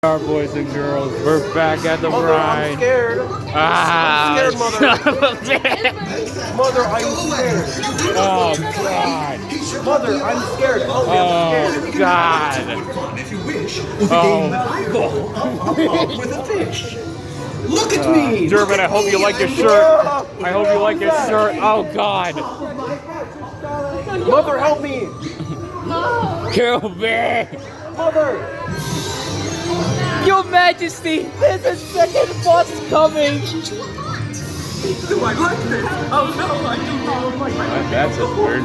Our boys and girls, we're back at the Mother, ride. I'm scared. Ah, I'm scared, Mother. son of a bitch. Mother, I'm scared. Oh God. Mother, I'm scared. Help me, I'm Oh scared. God. If you wish, Oh. with a fish. Look at me. Durbin, I hope you like your shirt. I hope you like your shirt. Oh God. Mother, help me. Kill me. Mother. Your Majesty, there's a second bus coming. Do I like this? Oh no, I do not like this. That's just weird.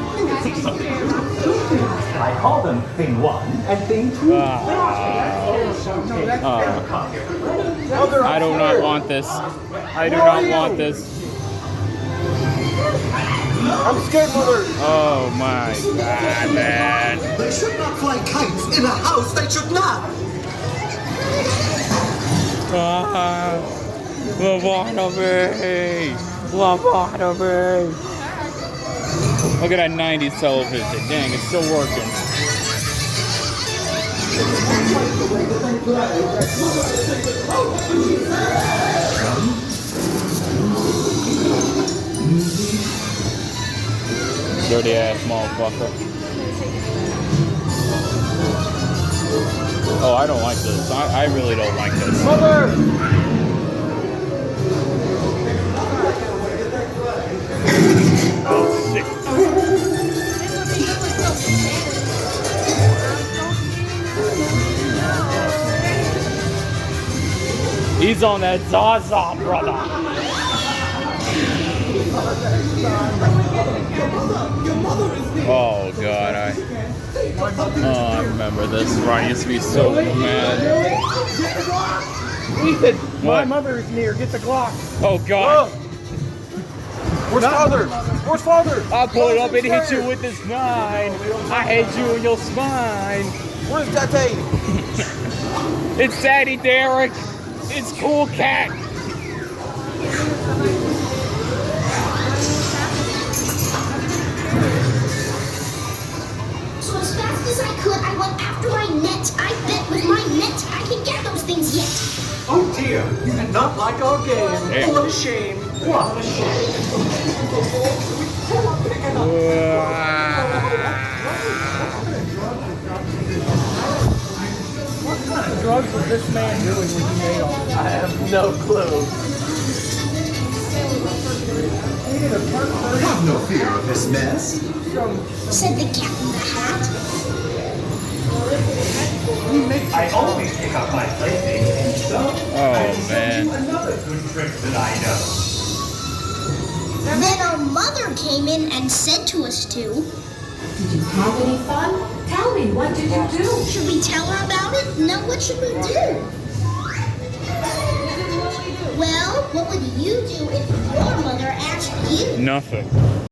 I call them thing one and thing two. Mother, I do not want this. I do not want this. I'm scared, Mother. Oh my God, man. They should not fly kites in a house. They should not. Lobotomy! Lobotomy! Look at that 90s television. Dang, it's still working. Dirty ass motherfucker. Oh, I don't like this. I really don't like this. Mother. Oh, shit. He's on that Zaza, brother. Oh, God, I remember this. Ryan used to be so mad. Ethan, my What? mother is near. Get the Glock. Oh, God. Where's Father? Where's Father? I'll pull it up and hit you with this spine. I hit you in your spine. Where's Daddy? It's Daddy Derek. It's Cool Cat. So as fast as I could, I went after my net. I bet with my net I can get those things yet. Oh dear, you did not like our game. Yeah. What a shame. What a shame. What kind of drugs was this man doing when he made all this? I have no clue. Have no fear of this mess. Said the cat in the hat. I always pick up my plaything, so Oh, man. another good trick that I know. Then our mother came in and said to us to. Did you have any fun? Tell me, what did you do? Should we tell her about it? No, what should we do? Well, what would you do if your mother asked you? Nothing.